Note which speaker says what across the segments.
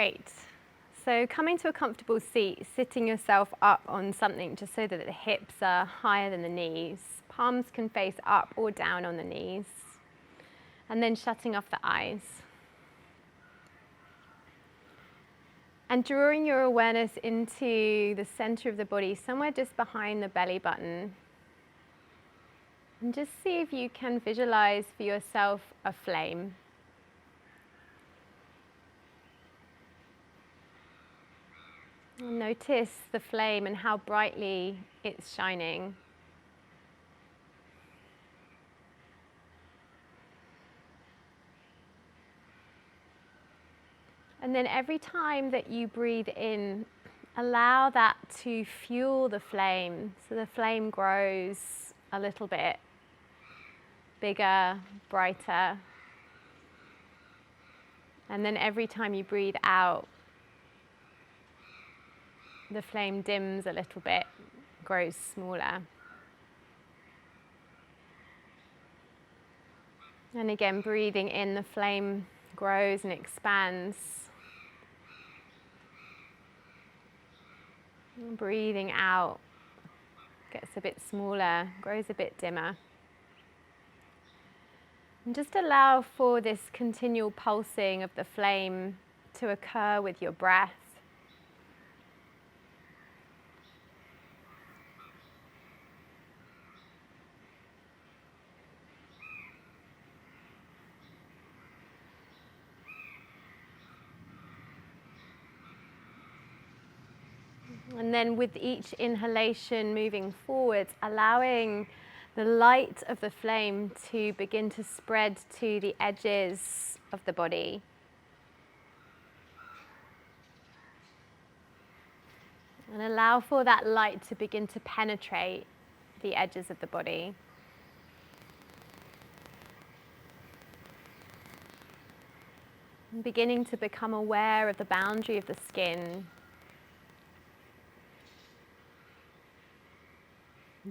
Speaker 1: Great. So coming to a comfortable seat, sitting yourself up on something just so that the hips are higher than the knees. Palms can face up or down on the knees. And then shutting off the eyes. And drawing your awareness into the center of the body, somewhere just behind the belly button. And just see if you can visualize for yourself a flame. And notice the flame and how brightly it's shining. And then every time that you breathe in, allow that to fuel the flame. So the flame grows a little bit bigger, brighter. And then every time you breathe out, the flame dims a little bit, grows smaller. And again, breathing in, the flame grows and expands. And breathing out, gets a bit smaller, grows a bit dimmer. And just allow for this continual pulsing of the flame to occur with your breath. And then with each inhalation moving forward, allowing the light of the flame to begin to spread to the edges of the body. And allow for that light to begin to penetrate the edges of the body. And beginning to become aware of the boundary of the skin.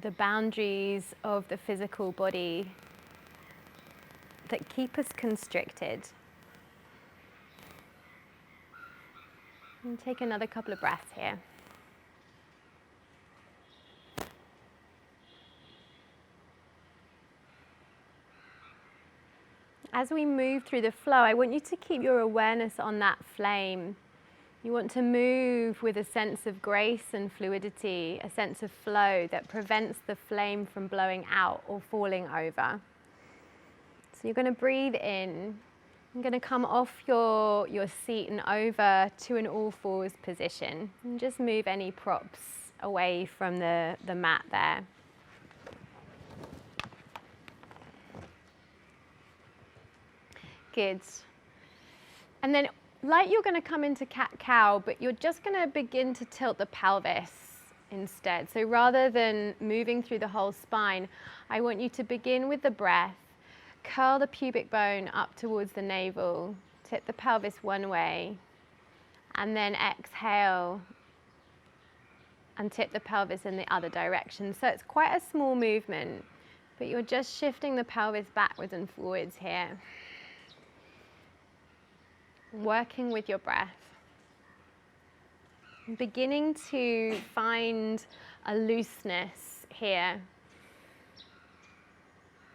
Speaker 1: The boundaries of the physical body that keep us constricted. And take another couple of breaths here. As we move through the flow, I want you to keep your awareness on that flame. You want to move with a sense of grace and fluidity, a sense of flow that prevents the flame from blowing out or falling over. So you're going to breathe in. I'm going to come off your seat and over to an all fours position. And just move any props away from the mat there. Good. And then like you're going to come into cat-cow, but you're just going to begin to tilt the pelvis instead. So rather than moving through the whole spine, I want you to begin with the breath, curl the pubic bone up towards the navel, tip the pelvis one way, and then exhale and tip the pelvis in the other direction. So it's quite a small movement, but you're just shifting the pelvis backwards and forwards here. Working with your breath, beginning to find a looseness here,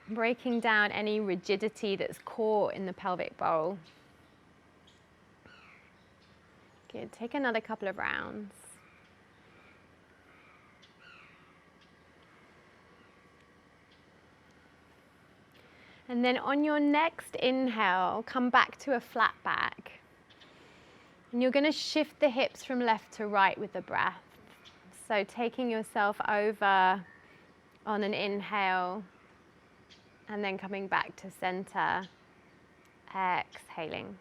Speaker 1: breaking down any rigidity that's caught in the pelvic bowl. Good, take another couple of rounds. And then on your next inhale, come back to a flat back. And you're going to shift the hips from left to right with the breath. So taking yourself over on an inhale, and then coming back to center, exhaling.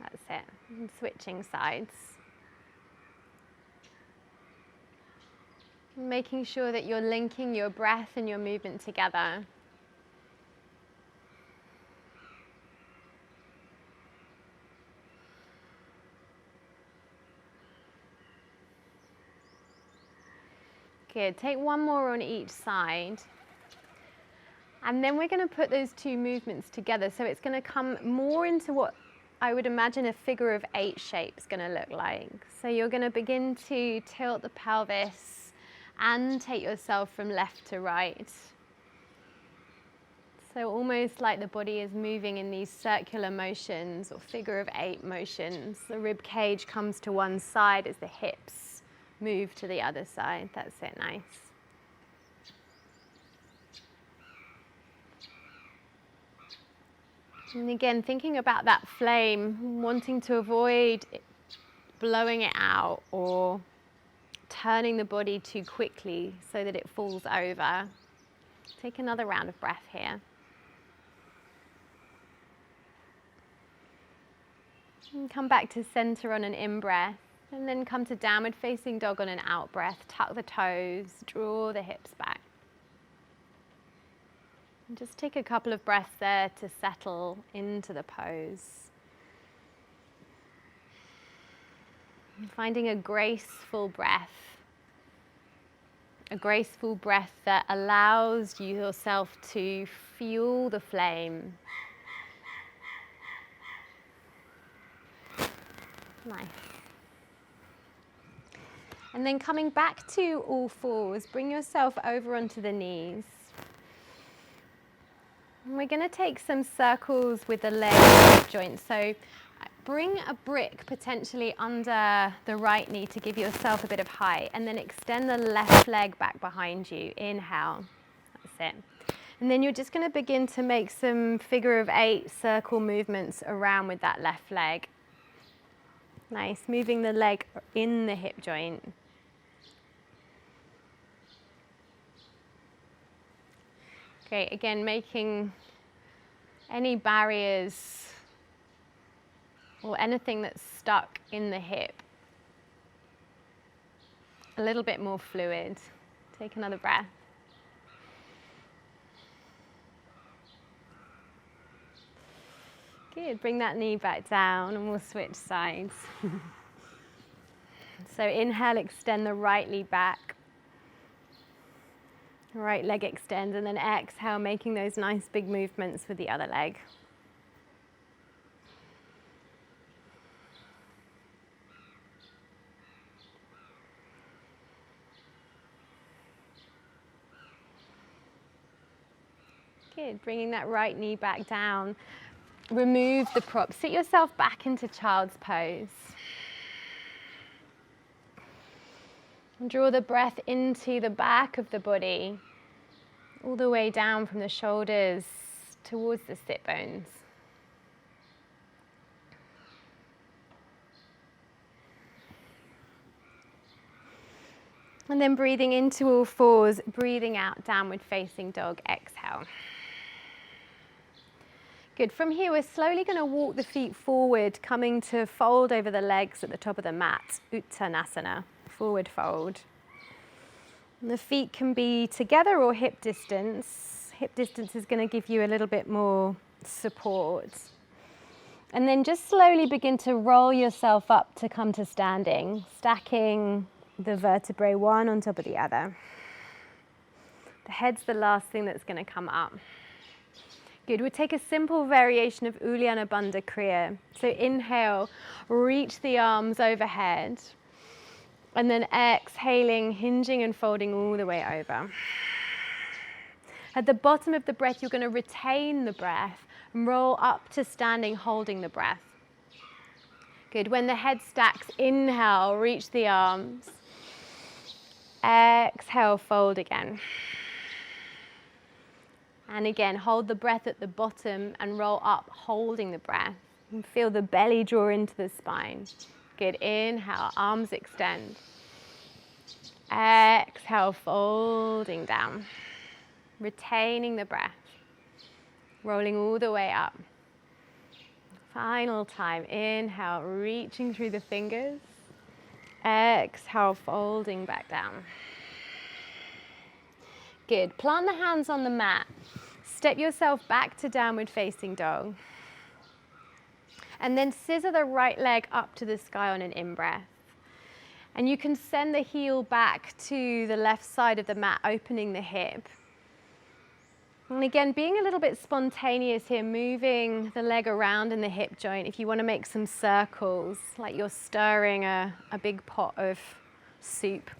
Speaker 1: That's it. And switching sides. Making sure that you're linking your breath and your movement together. Good. Take one more on each side. And then we're going to put those two movements together. So it's going to come more into what I would imagine a figure of 8 shape is going to look like. So you're going to begin to tilt the pelvis and take yourself from left to right. So almost like the body is moving in these circular motions or figure of 8 motions. The rib cage comes to one side as the hips move to the other side. That's it, nice. And again, thinking about that flame, wanting to avoid blowing it out or turning the body too quickly so that it falls over. Take another round of breath here. And come back to center on an in-breath, and then come to downward facing dog on an out-breath. Tuck the toes, draw the hips back. And just take a couple of breaths there to settle into the pose. And finding a graceful breath that allows you yourself to fuel the flame. Nice. And then coming back to all fours, bring yourself over onto the knees. And we're going to take some circles with the leg joints. So bring a brick potentially under the right knee to give yourself a bit of height, and then extend the left leg back behind you. Inhale. That's it. And then you're just going to begin to make some figure of 8 circle movements around with that left leg. Nice, moving the leg in the hip joint. Great, again, making any barriers or anything that's stuck in the hip a little bit more fluid. Take another breath. Good, bring that knee back down and we'll switch sides. So inhale, extend the right leg back. Right leg extends, and then exhale, making those nice big movements with the other leg. Good, bringing that right knee back down. Remove the prop. Sit yourself back into child's pose. And draw the breath into the back of the body, all the way down from the shoulders towards the sit bones. And then breathing into all fours, breathing out, downward facing dog, exhale. Good, from here we're slowly going to walk the feet forward, coming to fold over the legs at the top of the mat, Uttanasana, forward fold. And the feet can be together or hip distance. Hip distance is going to give you a little bit more support. And then just slowly begin to roll yourself up to come to standing, stacking the vertebrae one on top of the other. The head's the last thing that's going to come up. Good, we'll take a simple variation of Uddiyana Bandha Kriya. So inhale, reach the arms overhead. And then exhaling, hinging and folding all the way over. At the bottom of the breath, you're going to retain the breath and roll up to standing, holding the breath. Good, when the head stacks, inhale, reach the arms. Exhale, fold again. And again, hold the breath at the bottom and roll up, holding the breath. And feel the belly draw into the spine. Good, inhale, arms extend. Exhale, folding down. Retaining the breath. Rolling all the way up. Final time, inhale, reaching through the fingers. Exhale, folding back down. Good, plant the hands on the mat. Step yourself back to downward facing dog. And then scissor the right leg up to the sky on an in-breath. And you can send the heel back to the left side of the mat, opening the hip. And again, being a little bit spontaneous here, moving the leg around in the hip joint. If you want to make some circles, like you're stirring a big pot of soup.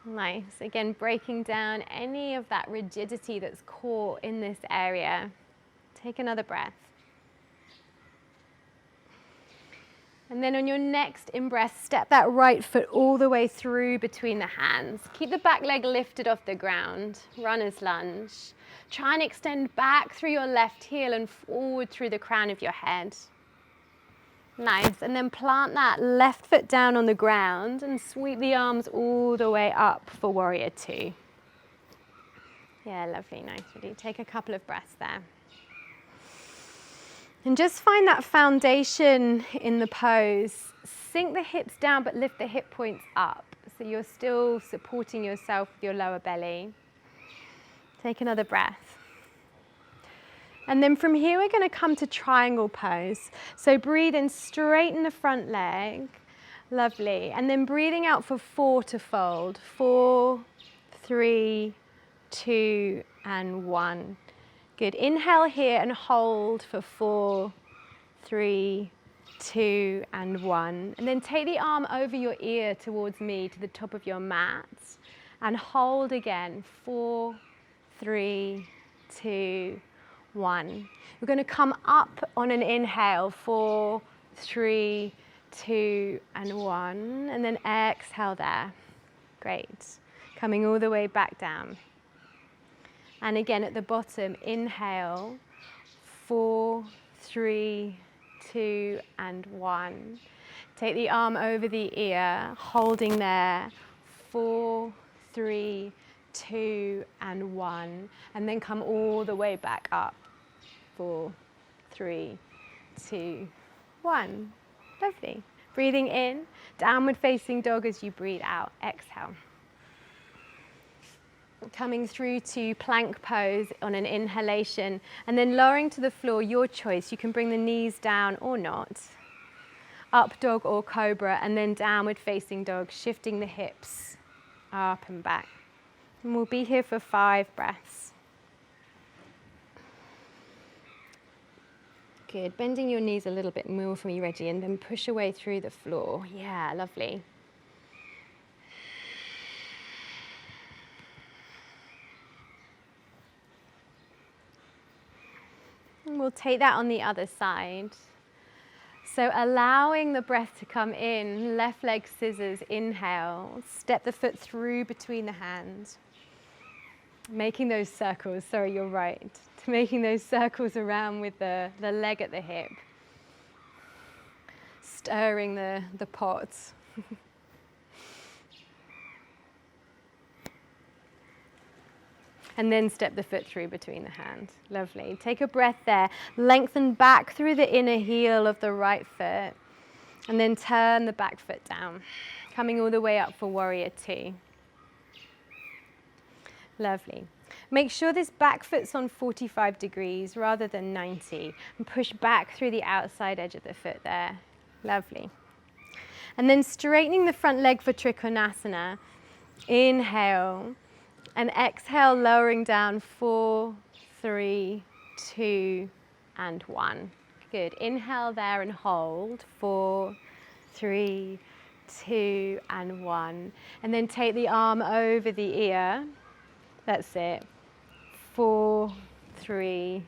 Speaker 1: Nice. Again, breaking down any of that rigidity that's caught in this area. Take another breath. And then on your next in-breath, step that right foot all the way through between the hands. Keep the back leg lifted off the ground. Runner's lunge. Try and extend back through your left heel and forward through the crown of your head. Nice. And then plant that left foot down on the ground and sweep the arms all the way up for warrior two. Yeah, lovely. Nice. Really. Take a couple of breaths there. And just find that foundation in the pose. Sink the hips down but lift the hip points up. So you're still supporting yourself with your lower belly. Take another breath. And then from here we're going to come to triangle pose. So breathe in, straighten the front leg. Lovely. And then breathing out for 4 to fold. 4, 3, 2, and 1. Good. Inhale here and hold for 4, 3, 2, and 1. And then take the arm over your ear towards me to the top of your mat. And hold again. 4, 3, 2, 1. We're going to come up on an inhale. 4, 3, 2, and 1. And then exhale there. Great. Coming all the way back down. And again at the bottom, inhale, 4, 3, 2, and 1. Take the arm over the ear, holding there, 4, 3, 2, and 1. And then come all the way back up, 4, 3, 2, 1. Lovely. Breathing in, downward facing dog as you breathe out, exhale. Coming through to plank pose on an inhalation and then lowering to the floor, your choice. You can bring the knees down or not. Up dog or cobra, and then downward facing dog, shifting the hips up and back. And we'll be here for 5 breaths. Good. Bending your knees a little bit more for me, Reggie, and then push away through the floor. Yeah, lovely. And we'll take that on the other side. So allowing the breath to come in, left leg scissors, inhale, step the foot through between the hands. Making those circles, sorry, you're right. Making those circles around with the leg at the hip. Stirring the pot. And then step the foot through between the hands. Lovely. Take a breath there. Lengthen back through the inner heel of the right foot. And then turn the back foot down. Coming all the way up for warrior two. Lovely. Make sure this back foot's on 45 degrees rather than 90. And push back through the outside edge of the foot there. Lovely. And then straightening the front leg for Trikonasana. Inhale. And exhale, lowering down, 4, 3, 2, and 1. Good. Inhale there and hold, 4, 3, 2, and 1. And then take the arm over the ear. That's it. 4, 3,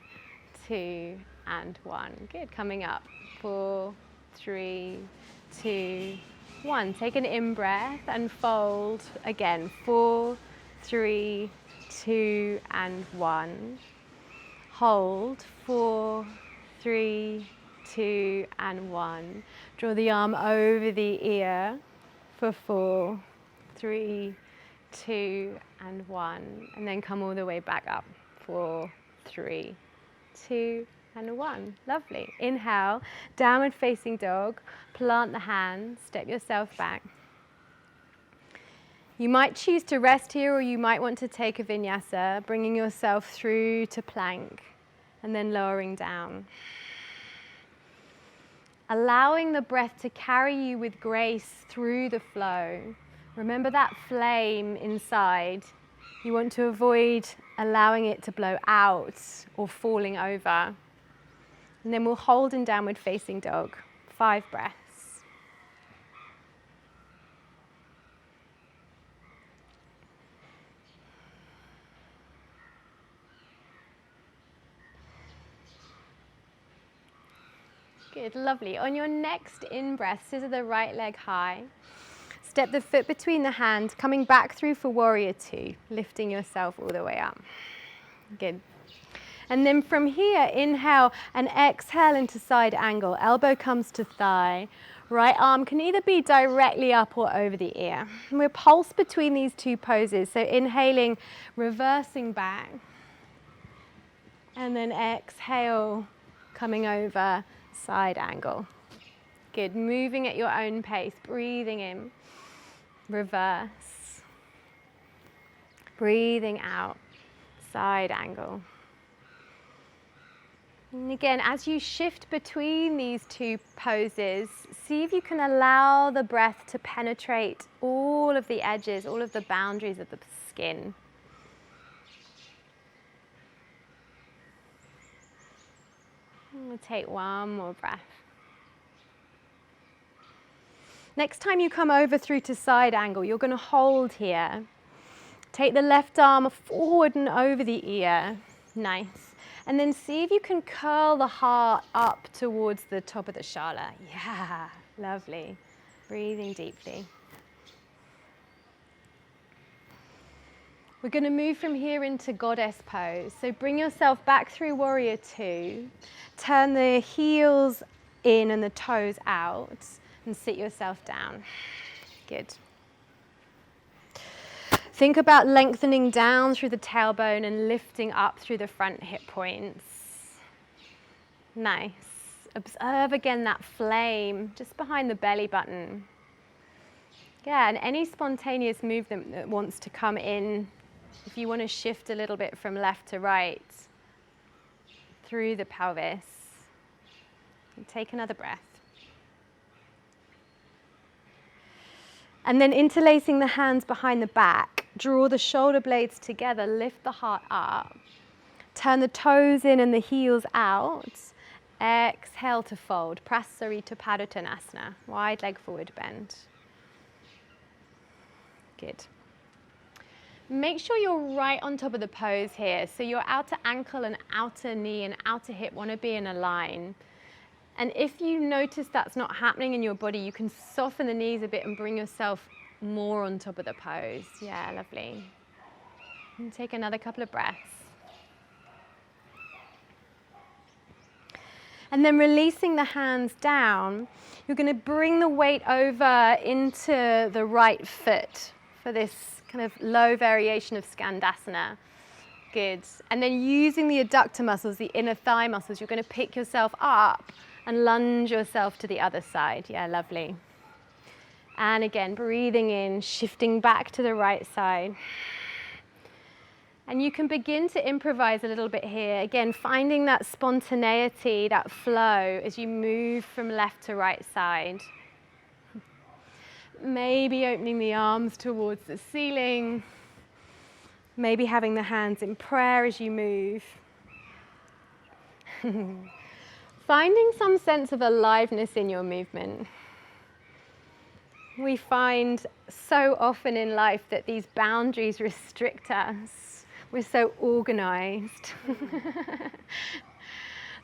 Speaker 1: 2, and 1. Good. Coming up. 4, 3, 2, 1. Take an in-breath and fold again. 4, 3, 2, and 1. Hold. 4, 3, 2, and 1. Draw the arm over the ear for 4, 3, 2, and 1. And then come all the way back up. 4, 3, 2, and 1. Lovely. Inhale, downward facing dog. Plant the hands, step yourself back. You might choose to rest here, or you might want to take a vinyasa, bringing yourself through to plank and then lowering down. Allowing the breath to carry you with grace through the flow. Remember that flame inside. You want to avoid allowing it to blow out or falling over. And then we'll hold in downward facing dog. 5 breaths. Good, lovely. On your next in-breath, scissor the right leg high. Step the foot between the hands, coming back through for warrior 2, lifting yourself all the way up. Good. And then from here, inhale and exhale into side angle. Elbow comes to thigh. Right arm can either be directly up or over the ear. And we'll pulse between these two poses. So inhaling, reversing back. And then exhale, coming over, side angle. Good, moving at your own pace, breathing in, reverse. Breathing out, side angle. And again, as you shift between these two poses, see if you can allow the breath to penetrate all of the edges, all of the boundaries of the skin. We'll take one more breath. Next time you come over through to side angle, you're going to hold here. Take the left arm forward and over the ear. Nice. And then see if you can curl the heart up towards the top of the shala. Yeah, lovely. Breathing deeply. We're going to move from here into goddess pose. So bring yourself back through warrior 2. Turn the heels in and the toes out and sit yourself down. Good. Think about lengthening down through the tailbone and lifting up through the front hip points. Nice. Observe again that flame just behind the belly button. Yeah, and any spontaneous movement that wants to come in, if you want to shift a little bit from left to right through the pelvis, and take another breath. And then interlacing the hands behind the back, draw the shoulder blades together, lift the heart up, turn the toes in and the heels out, exhale to fold, Prasarita Padottanasana, wide leg forward bend. Good. Make sure you're right on top of the pose here, so your outer ankle and outer knee and outer hip want to be in a line. And if you notice that's not happening in your body, you can soften the knees a bit and bring yourself more on top of the pose. Yeah, lovely. And take another couple of breaths. And then releasing the hands down, you're going to bring the weight over into the right foot for this kind of low variation of Skandasana. Good. And then using the adductor muscles, the inner thigh muscles, you're going to pick yourself up and lunge yourself to the other side. Yeah, lovely. And again, breathing in, shifting back to the right side. And you can begin to improvise a little bit here. Again, finding that spontaneity, that flow as you move from left to right side. Maybe opening the arms towards the ceiling. Maybe having the hands in prayer as you move. Finding some sense of aliveness in your movement. We find so often in life that these boundaries restrict us. We're so organized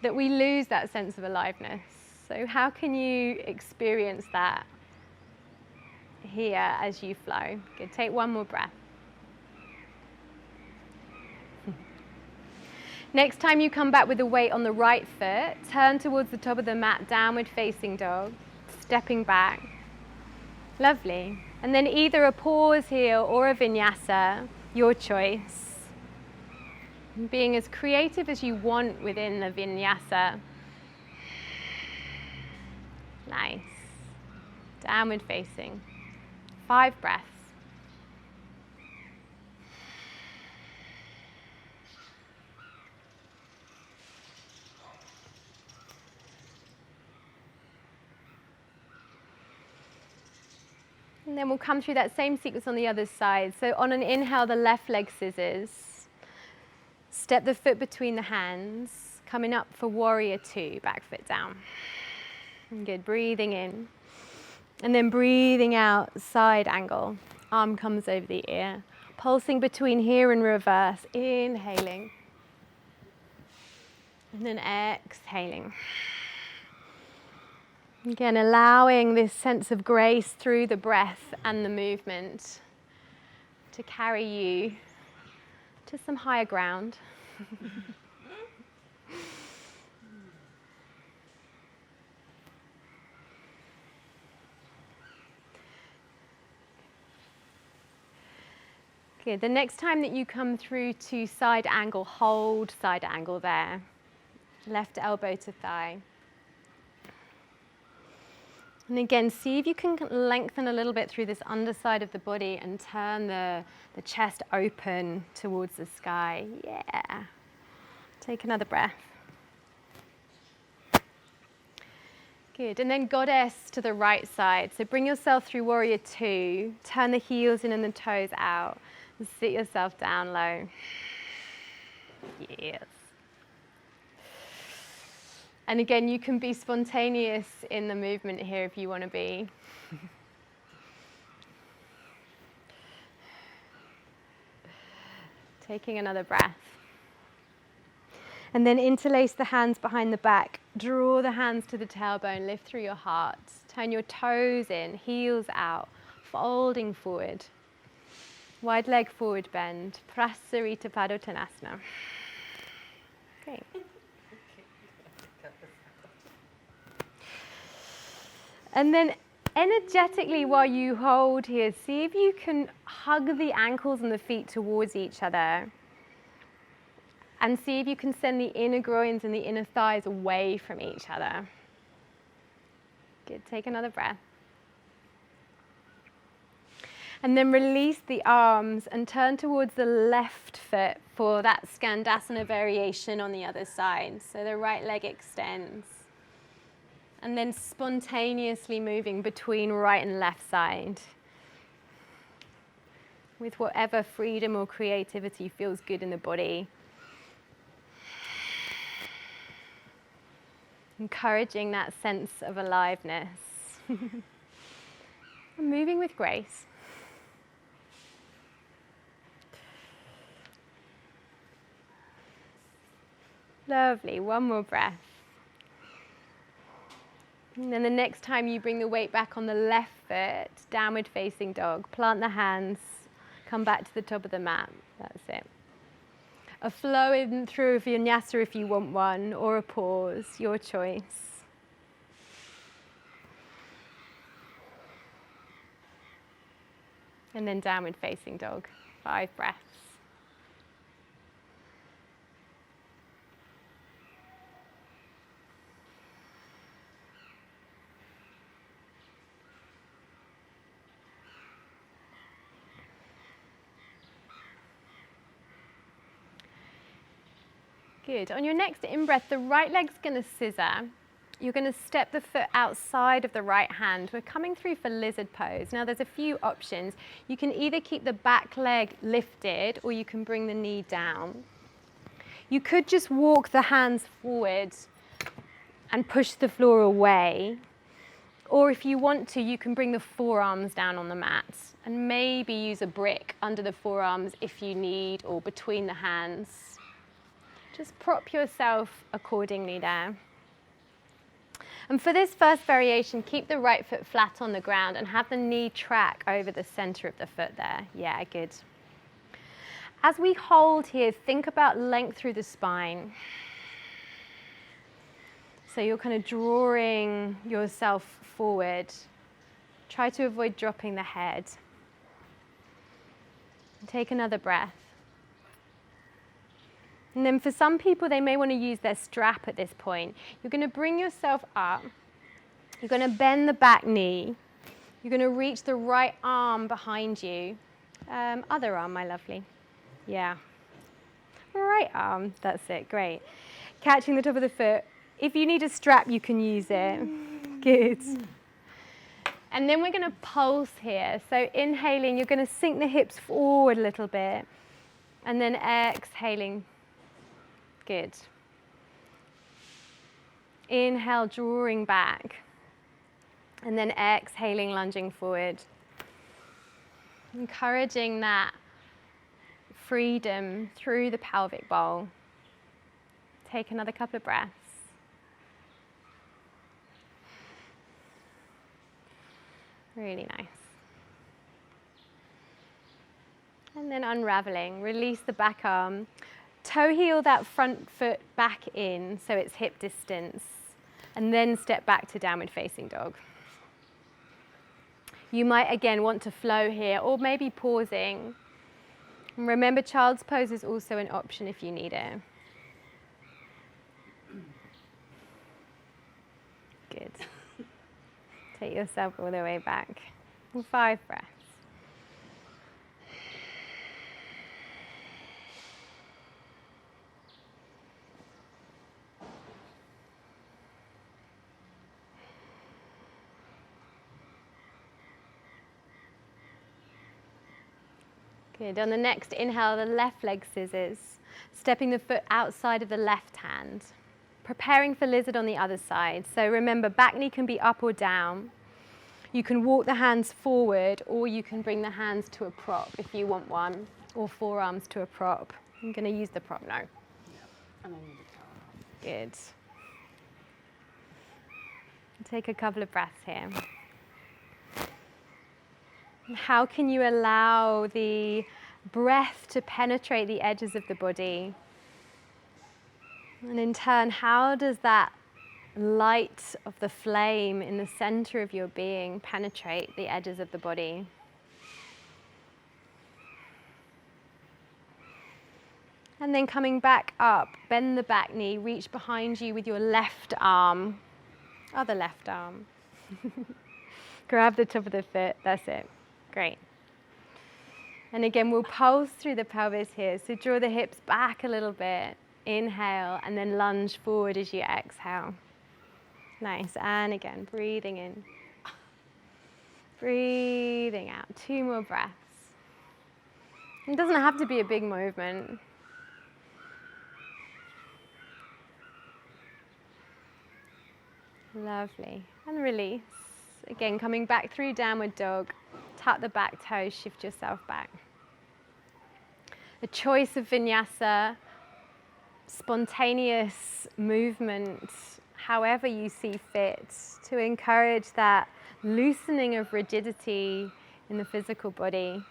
Speaker 1: that we lose that sense of aliveness. So how can you experience that here as you flow? Good. Take one more breath. Next time you come back with the weight on the right foot, turn towards the top of the mat, downward facing dog, stepping back. Lovely. And then either a pause here or a vinyasa, your choice. Being as creative as you want within the vinyasa. Nice. Downward facing. 5 breaths. And then we'll come through that same sequence on the other side. So on an inhale, the left leg scissors. Step the foot between the hands. Coming up for warrior two, back foot down. Good, breathing in. And then breathing out, side angle. Arm comes over the ear. Pulsing between here and reverse, inhaling. And then exhaling. Again, allowing this sense of grace through the breath and the movement to carry you to some higher ground. Good. The next time that you come through to side angle, hold side angle there. Left elbow to thigh. And again, see if you can lengthen a little bit through this underside of the body and turn the chest open towards the sky. Yeah. Take another breath. Good. And then goddess to the right side. So bring yourself through warrior two. Turn the heels in and the toes out. And sit yourself down low. Yes. And again, you can be spontaneous in the movement here if you want to be. Taking another breath. And then interlace the hands behind the back. Draw the hands to the tailbone, lift through your heart. Turn your toes in, heels out, folding forward. Wide leg forward bend. Prasarita Padottanasana. Great. And then energetically while you hold here, see if you can hug the ankles and the feet towards each other. And see if you can send the inner groins and the inner thighs away from each other. Good, take another breath. And then release the arms and turn towards the left foot for that Skandasana variation on the other side. So the right leg extends. And then spontaneously moving between right and left side. With whatever freedom or creativity feels good in the body. Encouraging that sense of aliveness. And moving with grace. Lovely, one more breath. And then the next time you bring the weight back on the left foot, downward facing dog. Plant the hands, come back to the top of the mat. That's it. A flow in through a vinyasa if you want one, or a pause, your choice. And then downward facing dog, 5 breaths. Good. On your next in-breath, the right leg's going to scissor. You're going to step the foot outside of the right hand. We're coming through for lizard pose. Now there's a few options. You can either keep the back leg lifted or you can bring the knee down. You could just walk the hands forward and push the floor away. Or if you want to, you can bring the forearms down on the mat and maybe use a brick under the forearms if you need, or between the hands. Just prop yourself accordingly there. And for this first variation, keep the right foot flat on the ground and have the knee track over the center of the foot there. Yeah, good. As we hold here, think about length through the spine. So you're kind of drawing yourself forward. Try to avoid dropping the head. Take another breath. And then for some people, they may want to use their strap at this point. You're going to bring yourself up. You're going to bend the back knee. You're going to reach the right arm behind you. Other arm, my lovely. Yeah. Right arm. That's it. Great. Catching the top of the foot. If you need a strap, you can use it. Good. And then we're going to pulse here. So inhaling, you're going to sink the hips forward a little bit. And then exhaling. Good. Inhale, drawing back. And then exhaling, lunging forward. Encouraging that freedom through the pelvic bowl. Take another couple of breaths. Really nice. And then unraveling, release the back arm. Toe heel that front foot back in so it's hip distance. And then step back to downward facing dog. You might again want to flow here or maybe pausing. And remember, child's pose is also an option if you need it. Good. Take yourself all the way back. 5 breaths. Good. On the next inhale, the left leg scissors, stepping the foot outside of the left hand. Preparing for lizard on the other side. So remember, back knee can be up or down. You can walk the hands forward, or you can bring the hands to a prop if you want one, or forearms to a prop. I'm going to use the prop now.
Speaker 2: Yep. And I need the towel.
Speaker 1: Good. Take a couple of breaths here. How can you allow the breath to penetrate the edges of the body? And in turn, how does that light of the flame in the center of your being penetrate the edges of the body? And then coming back up, bend the back knee, reach behind you with your left arm, other left arm. Grab the top of the foot, that's it. Great. And again, we'll pulse through the pelvis here. So draw the hips back a little bit. Inhale, and then lunge forward as you exhale. Nice. And again, breathing in. Breathing out. 2 more breaths. It doesn't have to be a big movement. Lovely. And release. Again, coming back through downward dog. Tuck the back toes, shift yourself back. A choice of vinyasa, spontaneous movement, however you see fit, to encourage that loosening of rigidity in the physical body.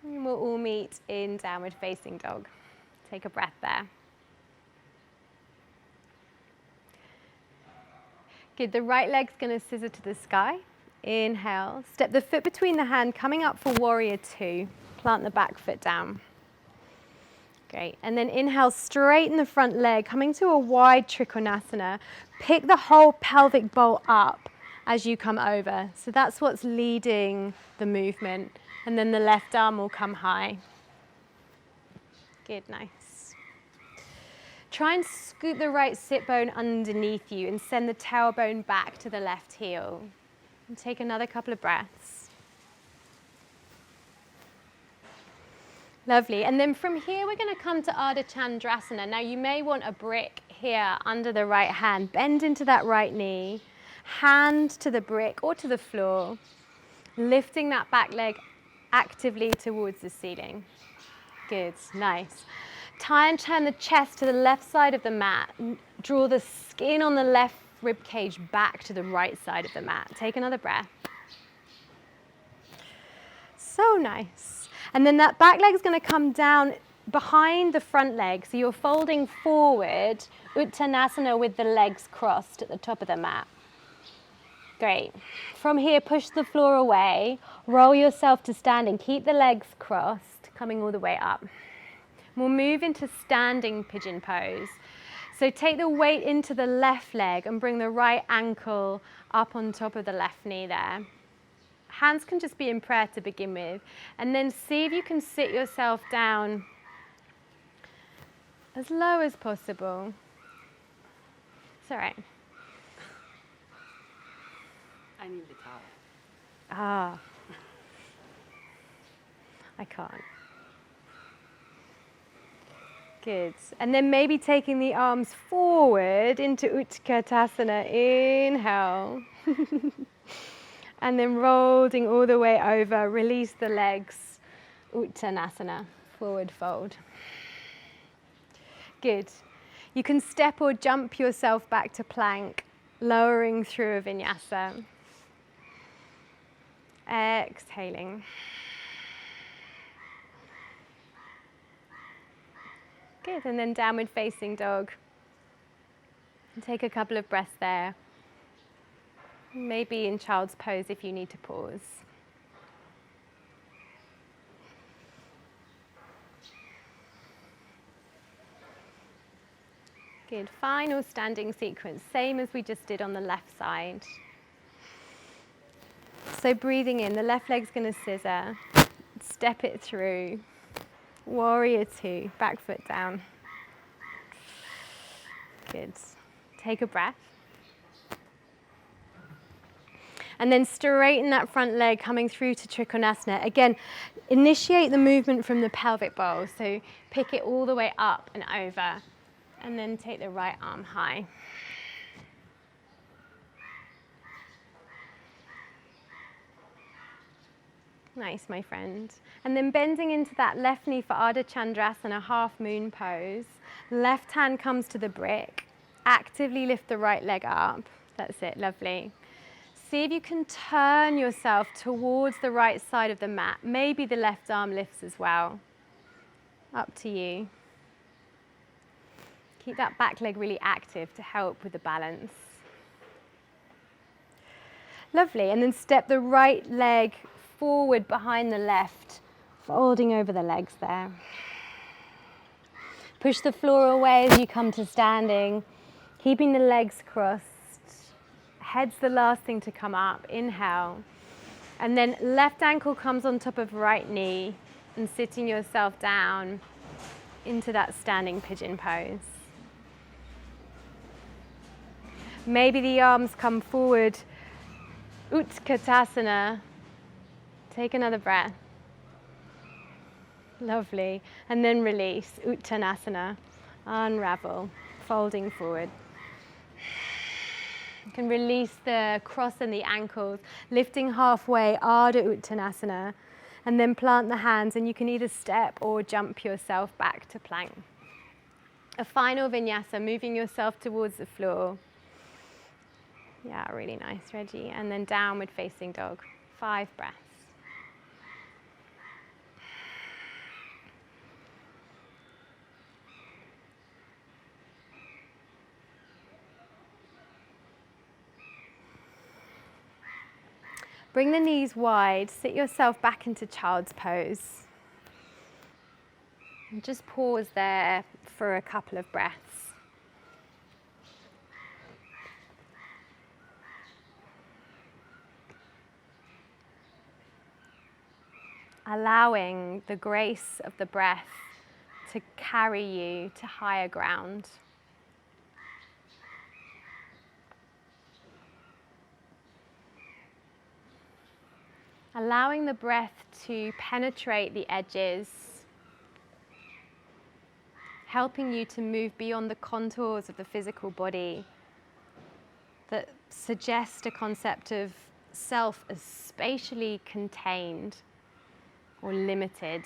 Speaker 1: And we'll all meet in downward facing dog. Take a breath there. Good, the right leg's going to scissor to the sky. Inhale, step the foot between the hand, coming up for warrior 2. Plant the back foot down. Great, and then inhale, straighten the front leg, coming to a wide trikonasana. Pick the whole pelvic bowl up as you come over. So that's what's leading the movement. And then the left arm will come high. Good, nice. Try and scoop the right sit bone underneath you and send the tailbone back to the left heel. And take another couple of breaths. Lovely. And then from here, we're going to come to Ardha Chandrasana. Now, you may want a brick here under the right hand. Bend into that right knee. Hand to the brick or to the floor. Lifting that back leg actively towards the ceiling. Good. Nice. Try and turn the chest to the left side of the mat. Draw the skin on the left rib cage back to the right side of the mat. Take another breath. So nice. And then that back leg is going to come down behind the front leg. So you're folding forward, Uttanasana, with the legs crossed at the top of the mat. Great. From here, push the floor away. Roll yourself to standing. Keep the legs crossed, coming all the way up. We'll move into standing pigeon pose. So take the weight into the left leg and bring the right ankle up on top of the left knee there. Hands can just be in prayer to begin with. And then see if you can sit yourself down as low as possible. It's all right.
Speaker 2: I need the towel.
Speaker 1: Ah, I can't. Good. And then maybe taking the arms forward into Utkatasana. Inhale. And then rolling all the way over. Release the legs. Uttanasana. Forward fold. Good. You can step or jump yourself back to plank, lowering through a vinyasa. Exhaling. Good, and then downward facing dog. And take a couple of breaths there. Maybe in child's pose if you need to pause. Good, final standing sequence, same as we just did on the left side. So breathing in, the left leg's going to scissor, step it through. Warrior two, back foot down. Good. Take a breath. And then straighten that front leg coming through to Trikonasana. Again, initiate the movement from the pelvic bowl. So pick it all the way up and over. And then take the right arm high. Nice, my friend. And then bending into that left knee for Ardha Chandrasana, half moon pose. Left hand comes to the brick. Actively lift the right leg up. That's it, lovely. See if you can turn yourself towards the right side of the mat. Maybe the left arm lifts as well. Up to you. Keep that back leg really active to help with the balance. Lovely, and then step the right leg forward behind the left, folding over the legs there. Push the floor away as you come to standing, keeping the legs crossed. Head's the last thing to come up. Inhale. And then left ankle comes on top of right knee and sitting yourself down into that standing pigeon pose. Maybe the arms come forward. Utkatasana. Take another breath. Lovely. And then release. Uttanasana. Unravel. Folding forward. You can release the cross and the ankles. Lifting halfway. Ardha Uttanasana. And then plant the hands, and you can either step or jump yourself back to plank. A final vinyasa, moving yourself towards the floor. Yeah, really nice, Reggie. And then downward facing dog. 5 breaths. Bring the knees wide, sit yourself back into child's pose. And just pause there for a couple of breaths. Allowing the grace of the breath to carry you to higher ground. Allowing the breath to penetrate the edges, helping you to move beyond the contours of the physical body that suggest a concept of self as spatially contained or limited.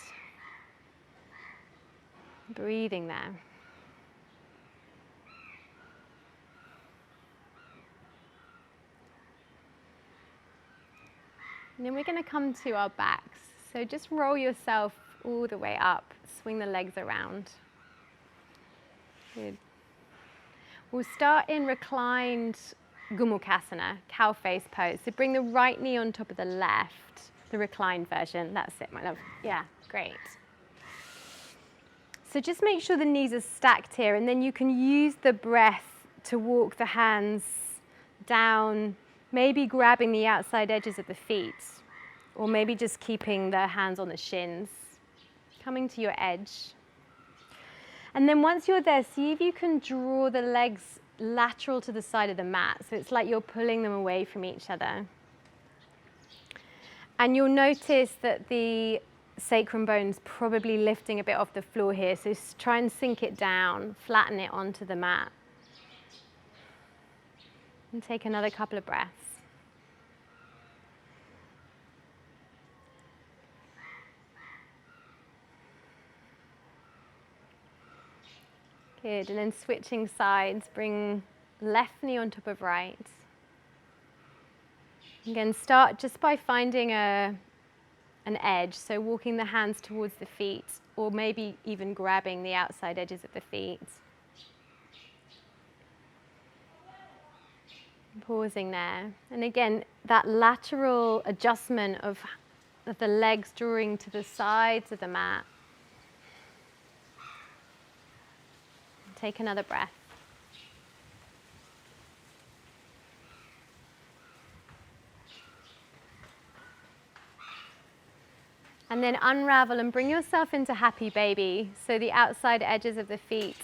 Speaker 1: Breathing there. And then we're going to come to our backs. So just roll yourself all the way up. Swing the legs around. Good. We'll start in reclined Gomukhasana, cow face pose. So bring the right knee on top of the left, the reclined version. That's it, my love. Yeah, great. So just make sure the knees are stacked here, and then you can use the breath to walk the hands down, maybe grabbing the outside edges of the feet, or maybe just keeping the hands on the shins, coming to your edge. And then once you're there, see if you can draw the legs lateral to the side of the mat. So it's like you're pulling them away from each other. And you'll notice that the sacrum bone's probably lifting a bit off the floor here. So try and sink it down, flatten it onto the mat. And take another couple of breaths. Good, and then switching sides, bring left knee on top of right. Again, start just by finding an edge, so walking the hands towards the feet, or maybe even grabbing the outside edges of the feet. Pausing there. And again, that lateral adjustment of the legs drawing to the sides of the mat. Take another breath. And then unravel and bring yourself into happy baby. So the outside edges of the feet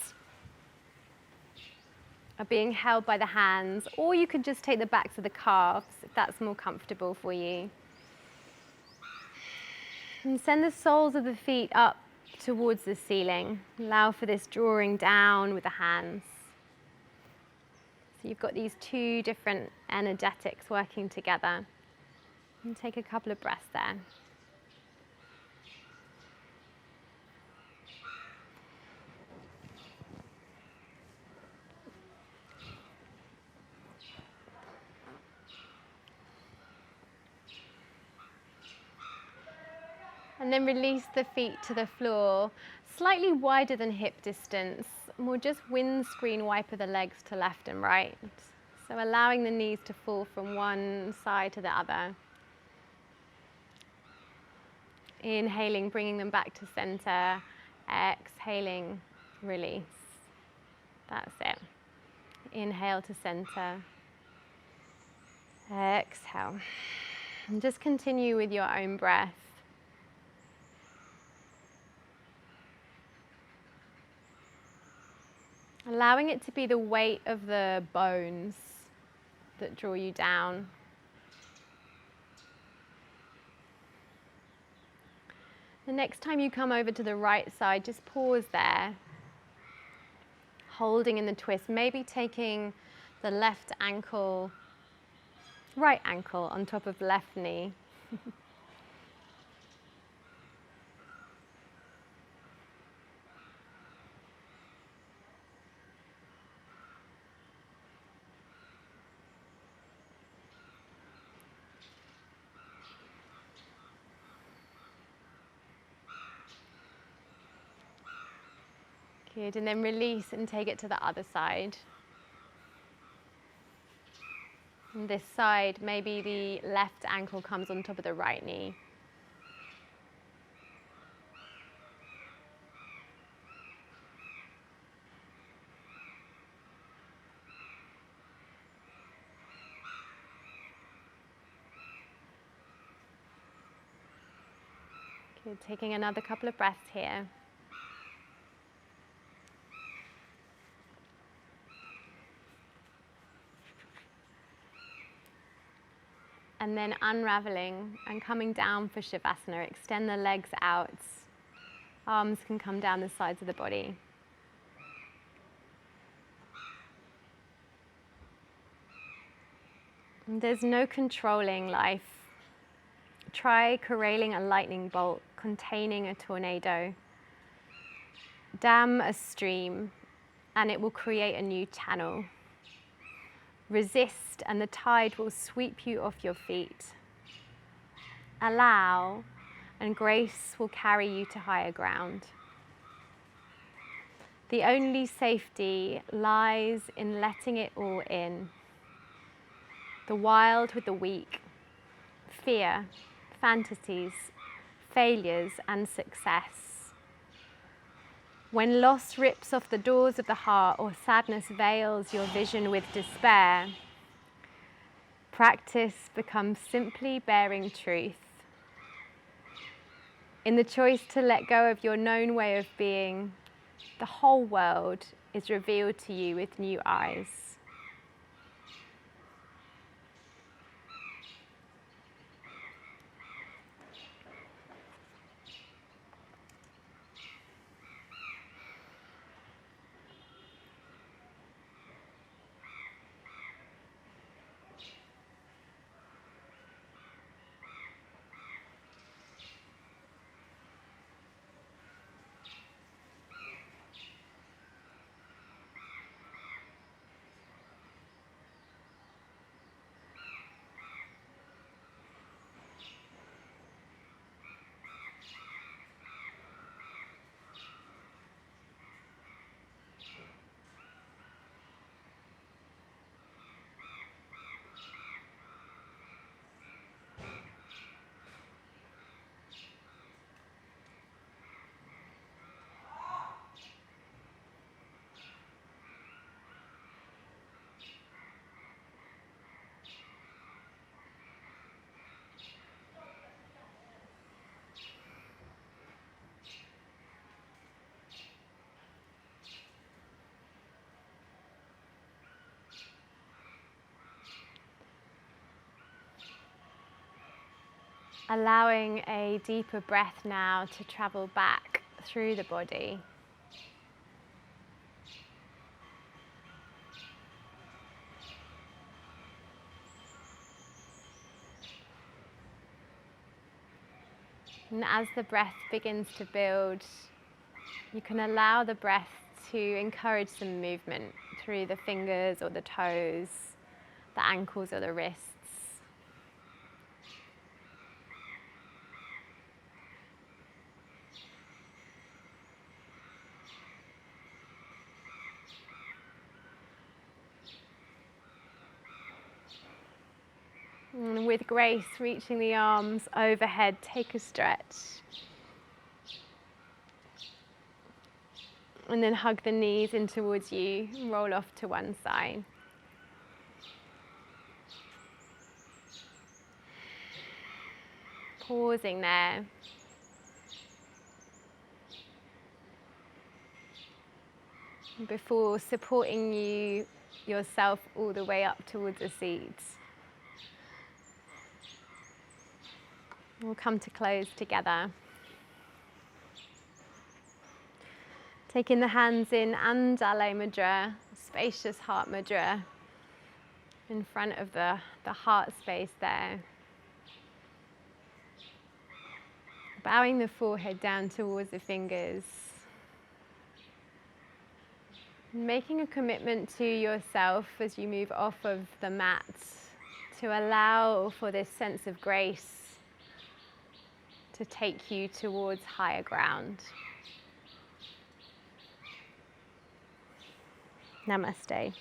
Speaker 1: are being held by the hands, or you could just take the backs of the calves if that's more comfortable for you. And send the soles of the feet up towards the ceiling. Allow for this drawing down with the hands. So you've got these two different energetics working together. And take a couple of breaths there. And then release the feet to the floor, slightly wider than hip distance. And we'll just windscreen wiper the legs to left and right. So allowing the knees to fall from one side to the other. Inhaling, bringing them back to center. Exhaling, release. That's it. Inhale to center. Exhale. And just continue with your own breath. Allowing it to be the weight of the bones that draw you down. The next time you come over to the right side, just pause there, holding in the twist, maybe taking the left ankle, right ankle on top of left knee. Good, and then release and take it to the other side. On this side, maybe the left ankle comes on top of the right knee. Good, taking another couple of breaths here. And then unraveling and coming down for Shavasana. Extend the legs out. Arms can come down the sides of the body. And there's no controlling life. Try corralling a lightning bolt, containing a tornado. Dam a stream, and it will create a new channel. Resist, and the tide will sweep you off your feet. Allow, and grace will carry you to higher ground. The only safety lies in letting it all in. The wild with the weak, fear, fantasies, failures, and success. When loss rips off the doors of the heart, or sadness veils your vision with despair, practice becomes simply bearing truth. In the choice to let go of your known way of being, the whole world is revealed to you with new eyes. Allowing a deeper breath now to travel back through the body. And as the breath begins to build, you can allow the breath to encourage some movement through the fingers or the toes, the ankles or the wrists. And with grace, reaching the arms overhead, take a stretch. And then hug the knees in towards you, roll off to one side. Pausing there. Before supporting yourself all the way up towards a seat. We'll come to close together. Taking the hands in Andale Mudra, spacious heart mudra, in front of the heart space there. Bowing the forehead down towards the fingers. Making a commitment to yourself as you move off of the mat to allow for this sense of grace to take you towards higher ground. Namaste.